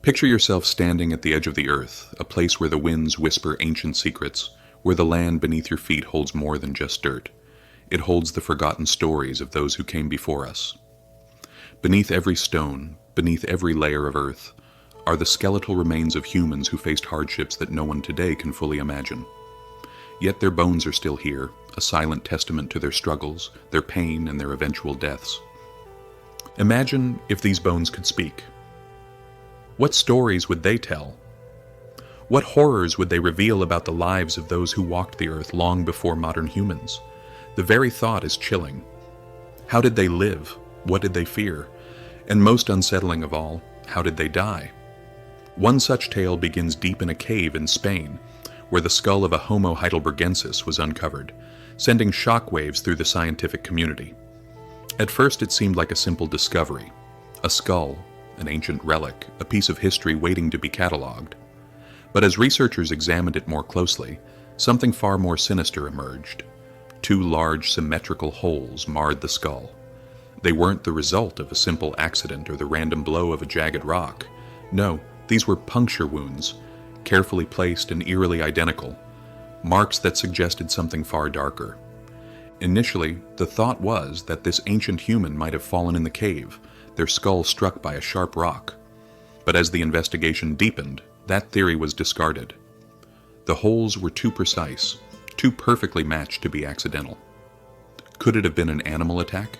Picture yourself standing at the edge of the earth, a place where the winds whisper ancient secrets, where the land beneath your feet holds more than just dirt. It holds the forgotten stories of those who came before us. Beneath every stone, beneath every layer of earth, are the skeletal remains of humans who faced hardships that no one today can fully imagine. Yet their bones are still here, a silent testament to their struggles, their pain, and their eventual deaths. Imagine if these bones could speak. What stories would they tell? What horrors would they reveal about the lives of those who walked the earth long before modern humans? The very thought is chilling. How did they live? What did they fear? And most unsettling of all, how did they die? One such tale begins deep in a cave in Spain, where the skull of a Homo heidelbergensis was uncovered, sending shockwaves through the scientific community. At first it seemed like a simple discovery, a skull, an ancient relic, a piece of history waiting to be catalogued. But as researchers examined it more closely, something far more sinister emerged. Two large symmetrical holes marred the skull. They weren't the result of a simple accident or the random blow of a jagged rock. No, these were puncture wounds, carefully placed and eerily identical, marks that suggested something far darker. Initially, the thought was that this ancient human might have fallen in the cave, their skull struck by a sharp rock. But as the investigation deepened, that theory was discarded. The holes were too precise, too perfectly matched to be accidental. Could it have been an animal attack?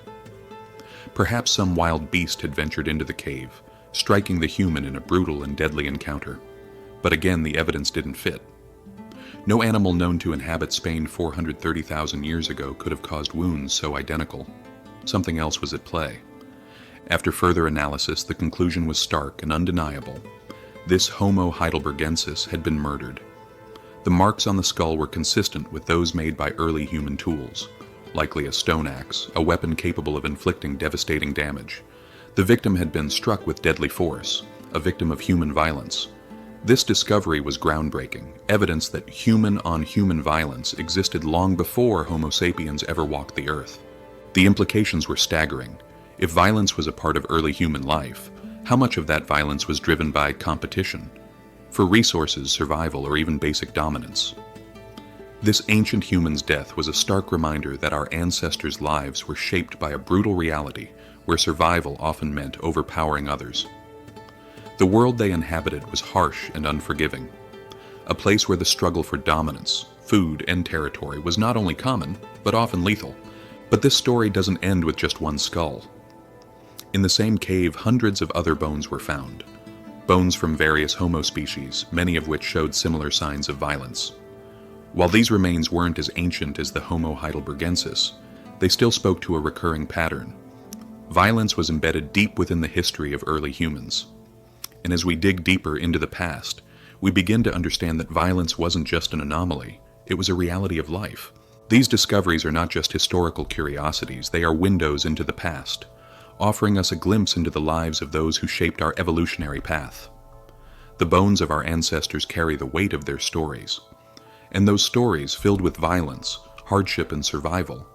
Perhaps some wild beast had ventured into the cave, striking the human in a brutal and deadly encounter. But again, the evidence didn't fit. No animal known to inhabit Spain 430,000 years ago could have caused wounds so identical. Something else was at play. After further analysis, the conclusion was stark and undeniable. This Homo heidelbergensis had been murdered. The marks on the skull were consistent with those made by early human tools, likely a stone axe, a weapon capable of inflicting devastating damage. The victim had been struck with deadly force, a victim of human violence. This discovery was groundbreaking, evidence that human-on-human violence existed long before Homo sapiens ever walked the earth. The implications were staggering. If violence was a part of early human life, how much of that violence was driven by competition, for resources, survival, or even basic dominance? This ancient human's death was a stark reminder that our ancestors' lives were shaped by a brutal reality where survival often meant overpowering others. The world they inhabited was harsh and unforgiving, a place where the struggle for dominance, food, and territory was not only common, but often lethal. But this story doesn't end with just one skull. In the same cave, hundreds of other bones were found. Bones from various Homo species, many of which showed similar signs of violence. While these remains weren't as ancient as the Homo heidelbergensis, they still spoke to a recurring pattern. Violence was embedded deep within the history of early humans. And as we dig deeper into the past, we begin to understand that violence wasn't just an anomaly, it was a reality of life. These discoveries are not just historical curiosities, they are windows into the past, offering us a glimpse into the lives of those who shaped our evolutionary path. The bones of our ancestors carry the weight of their stories, and those stories, filled with violence, hardship, and survival,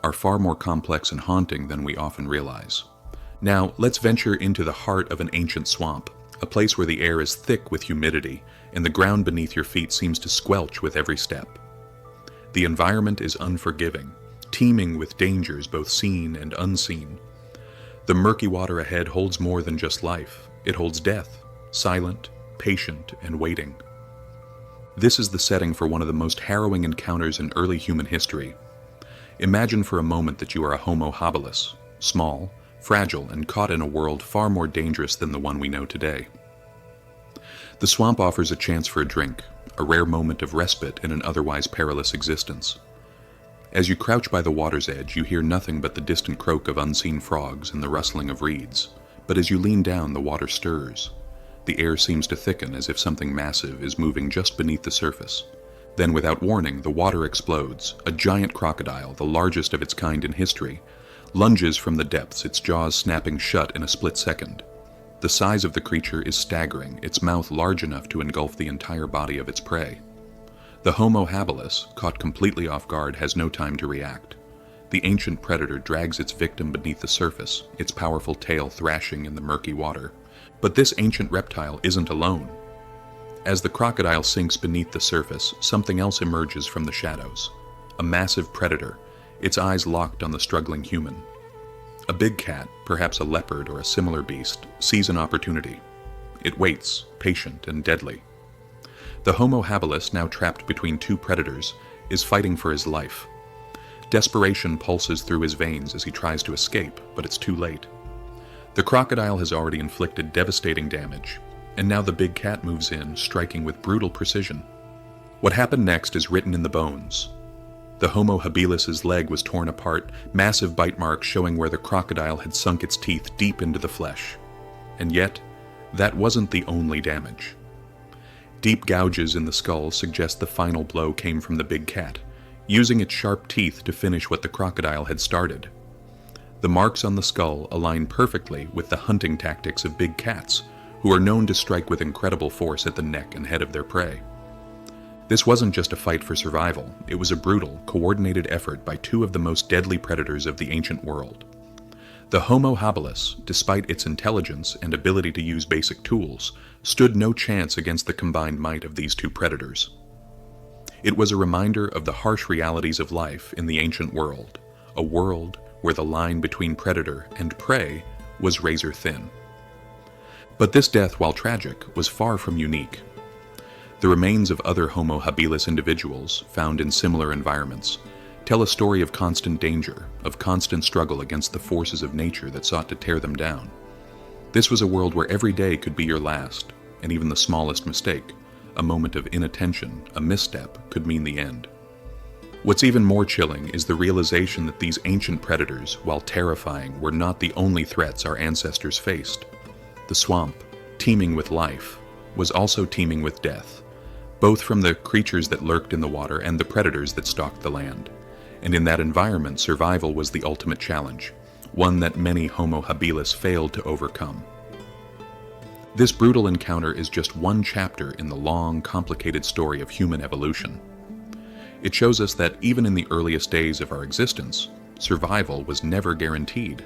are far more complex and haunting than we often realize. Now, let's venture into the heart of an ancient swamp, a place where the air is thick with humidity and the ground beneath your feet seems to squelch with every step. The environment is unforgiving, teeming with dangers both seen and unseen. The murky water ahead holds more than just life. It holds death, silent, patient, and waiting. This is the setting for one of the most harrowing encounters in early human history. Imagine for a moment that you are a Homo habilis, small, fragile, and caught in a world far more dangerous than the one we know today. The swamp offers a chance for a drink, a rare moment of respite in an otherwise perilous existence. As you crouch by the water's edge, you hear nothing but the distant croak of unseen frogs and the rustling of reeds. But as you lean down, the water stirs. The air seems to thicken as if something massive is moving just beneath the surface. Then, without warning, the water explodes. A giant crocodile, the largest of its kind in history, lunges from the depths, its jaws snapping shut in a split second. The size of the creature is staggering, its mouth large enough to engulf the entire body of its prey. The Homo habilis, caught completely off guard, has no time to react. The ancient predator drags its victim beneath the surface, its powerful tail thrashing in the murky water. But this ancient reptile isn't alone. As the crocodile sinks beneath the surface, something else emerges from the shadows. A massive predator, its eyes locked on the struggling human. A big cat, perhaps a leopard or a similar beast, sees an opportunity. It waits, patient and deadly. The Homo habilis, now trapped between two predators, is fighting for his life. Desperation pulses through his veins as he tries to escape, but it's too late. The crocodile has already inflicted devastating damage, and now the big cat moves in, striking with brutal precision. What happened next is written in the bones. The Homo habilis' leg was torn apart, massive bite marks showing where the crocodile had sunk its teeth deep into the flesh. And yet, that wasn't the only damage. Deep gouges in the skull suggest the final blow came from the big cat, using its sharp teeth to finish what the crocodile had started. The marks on the skull align perfectly with the hunting tactics of big cats, who are known to strike with incredible force at the neck and head of their prey. This wasn't just a fight for survival, it was a brutal, coordinated effort by two of the most deadly predators of the ancient world. The Homo habilis, despite its intelligence and ability to use basic tools, stood no chance against the combined might of these two predators. It was a reminder of the harsh realities of life in the ancient world, a world where the line between predator and prey was razor thin. But this death, while tragic, was far from unique. The remains of other Homo habilis individuals, found in similar environments, tell a story of constant danger, of constant struggle against the forces of nature that sought to tear them down. This was a world where every day could be your last, and even the smallest mistake, a moment of inattention, a misstep, could mean the end. What's even more chilling is the realization that these ancient predators, while terrifying, were not the only threats our ancestors faced. The swamp, teeming with life, was also teeming with death, both from the creatures that lurked in the water and the predators that stalked the land. And in that environment, survival was the ultimate challenge, one that many Homo habilis failed to overcome. This brutal encounter is just one chapter in the long, complicated story of human evolution. It shows us that even in the earliest days of our existence, survival was never guaranteed.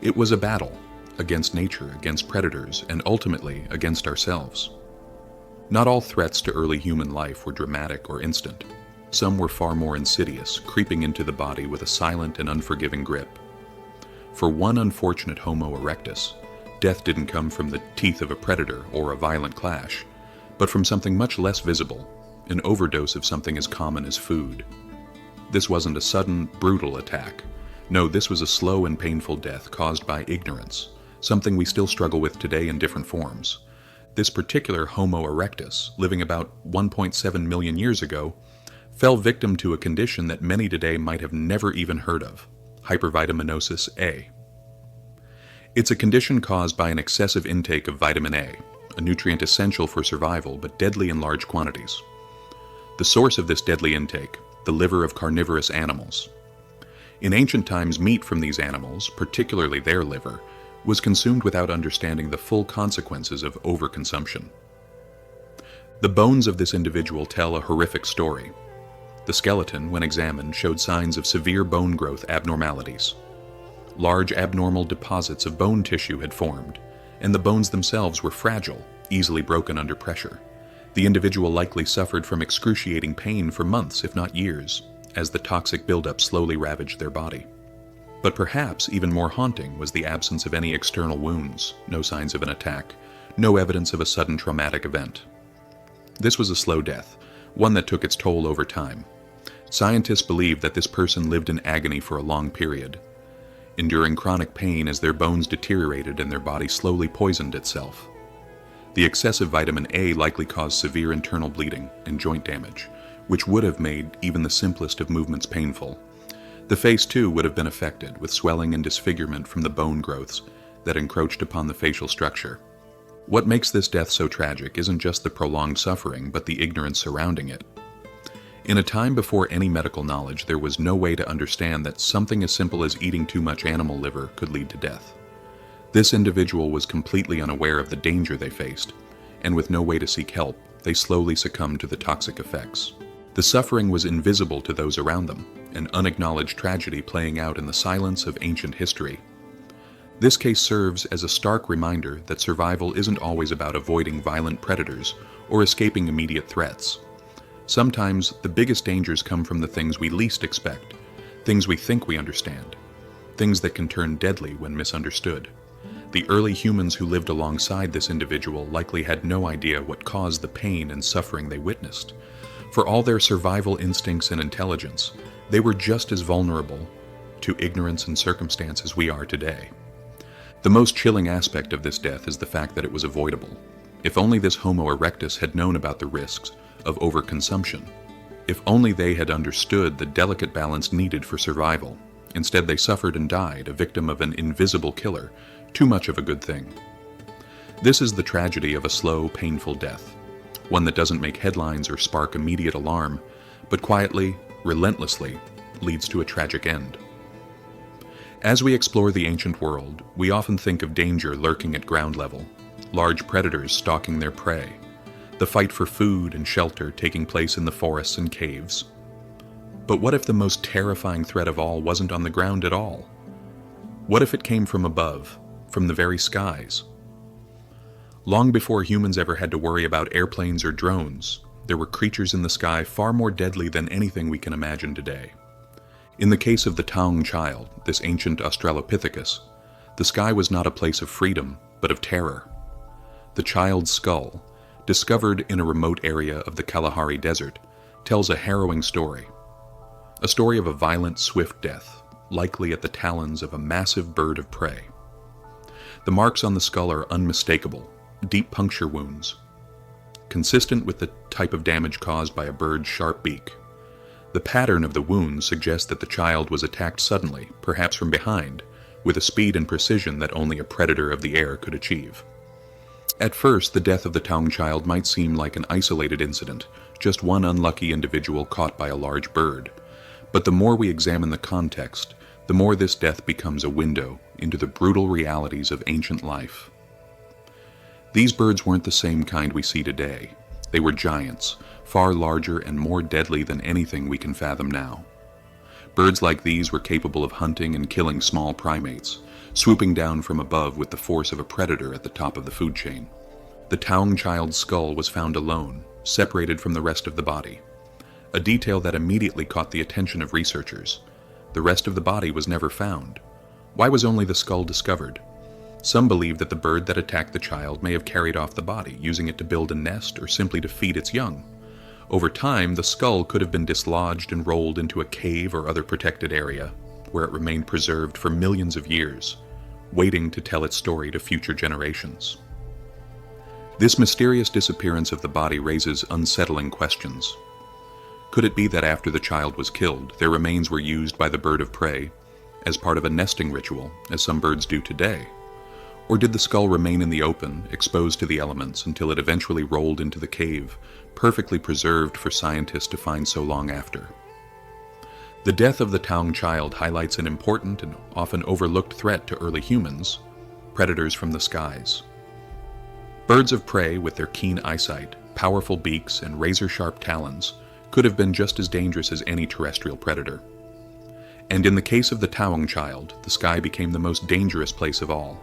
It was a battle against nature, against predators, and ultimately against ourselves. Not all threats to early human life were dramatic or instant. Some were far more insidious, creeping into the body with a silent and unforgiving grip. For one unfortunate Homo erectus, death didn't come from the teeth of a predator or a violent clash, but from something much less visible, an overdose of something as common as food. This wasn't a sudden, brutal attack. No, this was a slow and painful death caused by ignorance, something we still struggle with today in different forms. This particular Homo erectus, living about 1.7 million years ago, fell victim to a condition that many today might have never even heard of, hypervitaminosis A. It's a condition caused by an excessive intake of vitamin A, a nutrient essential for survival but deadly in large quantities. The source of this deadly intake, the liver of carnivorous animals. In ancient times, meat from these animals, particularly their liver, was consumed without understanding the full consequences of overconsumption. The bones of this individual tell a horrific story. The skeleton, when examined, showed signs of severe bone growth abnormalities. Large abnormal deposits of bone tissue had formed, and the bones themselves were fragile, easily broken under pressure. The individual likely suffered from excruciating pain for months, if not years, as the toxic buildup slowly ravaged their body. But perhaps even more haunting was the absence of any external wounds, no signs of an attack, no evidence of a sudden traumatic event. This was a slow death, one that took its toll over time. Scientists believe that this person lived in agony for a long period, enduring chronic pain as their bones deteriorated and their body slowly poisoned itself. The excessive vitamin A likely caused severe internal bleeding and joint damage, which would have made even the simplest of movements painful. The face, too, would have been affected, with swelling and disfigurement from the bone growths that encroached upon the facial structure. What makes this death so tragic isn't just the prolonged suffering, but the ignorance surrounding it. In a time before any medical knowledge, there was no way to understand that something as simple as eating too much animal liver could lead to death. This individual was completely unaware of the danger they faced, and with no way to seek help, they slowly succumbed to the toxic effects. The suffering was invisible to those around them, an unacknowledged tragedy playing out in the silence of ancient history. This case serves as a stark reminder that survival isn't always about avoiding violent predators or escaping immediate threats. Sometimes the biggest dangers come from the things we least expect, things we think we understand, things that can turn deadly when misunderstood. The early humans who lived alongside this individual likely had no idea what caused the pain and suffering they witnessed. For all their survival instincts and intelligence, they were just as vulnerable to ignorance and circumstance as we are today. The most chilling aspect of this death is the fact that it was avoidable. If only this Homo erectus had known about the risks of overconsumption. If only they had understood the delicate balance needed for survival. Instead, they suffered and died, a victim of an invisible killer. Too much of a good thing. This is the tragedy of a slow, painful death. One that doesn't make headlines or spark immediate alarm, but quietly, relentlessly, leads to a tragic end. As we explore the ancient world, we often think of danger lurking at ground level, large predators stalking their prey, the fight for food and shelter taking place in the forests and caves. But what if the most terrifying threat of all wasn't on the ground at all? What if it came from above, from the very skies? Long before humans ever had to worry about airplanes or drones, there were creatures in the sky far more deadly than anything we can imagine today. In the case of the Taung child, this ancient Australopithecus, the sky was not a place of freedom, but of terror. The child's skull, discovered in a remote area of the Kalahari Desert, tells a harrowing story. A story of a violent, swift death, likely at the talons of a massive bird of prey. The marks on the skull are unmistakable, deep puncture wounds, consistent with the type of damage caused by a bird's sharp beak. The pattern of the wounds suggests that the child was attacked suddenly, perhaps from behind, with a speed and precision that only a predator of the air could achieve. At first, the death of the Taung child might seem like an isolated incident, just one unlucky individual caught by a large bird. But the more we examine the context, the more this death becomes a window into the brutal realities of ancient life. These birds weren't the same kind we see today. They were giants, far larger and more deadly than anything we can fathom now. Birds like these were capable of hunting and killing small primates, swooping down from above with the force of a predator at the top of the food chain. The Taung child's skull was found alone, separated from the rest of the body, a detail that immediately caught the attention of researchers. The rest of the body was never found. Why was only the skull discovered? Some believe that the bird that attacked the child may have carried off the body, using it to build a nest or simply to feed its young. Over time, the skull could have been dislodged and rolled into a cave or other protected area, where it remained preserved for millions of years, waiting to tell its story to future generations. This mysterious disappearance of the body raises unsettling questions. Could it be that after the child was killed, their remains were used by the bird of prey as part of a nesting ritual, as some birds do today? Or did the skull remain in the open, exposed to the elements, until it eventually rolled into the cave, perfectly preserved for scientists to find so long after? The death of the Taung child highlights an important and often overlooked threat to early humans: predators from the skies. Birds of prey, with their keen eyesight, powerful beaks, and razor-sharp talons, could have been just as dangerous as any terrestrial predator. And in the case of the Taung child, the sky became the most dangerous place of all,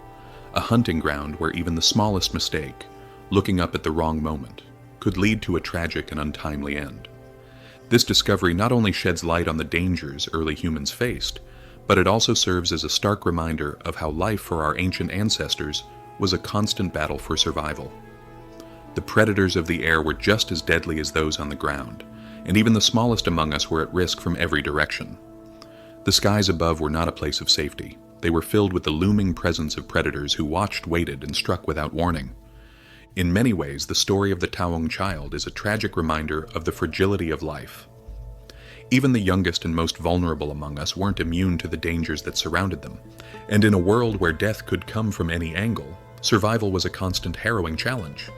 a hunting ground where even the smallest mistake, looking up at the wrong moment, could lead to a tragic and untimely end. This discovery not only sheds light on the dangers early humans faced, but it also serves as a stark reminder of how life for our ancient ancestors was a constant battle for survival. The predators of the air were just as deadly as those on the ground, and even the smallest among us were at risk from every direction. The skies above were not a place of safety. They were filled with the looming presence of predators who watched, waited, and struck without warning. In many ways, the story of the Taung child is a tragic reminder of the fragility of life. Even the youngest and most vulnerable among us weren't immune to the dangers that surrounded them, and in a world where death could come from any angle, survival was a constant harrowing challenge.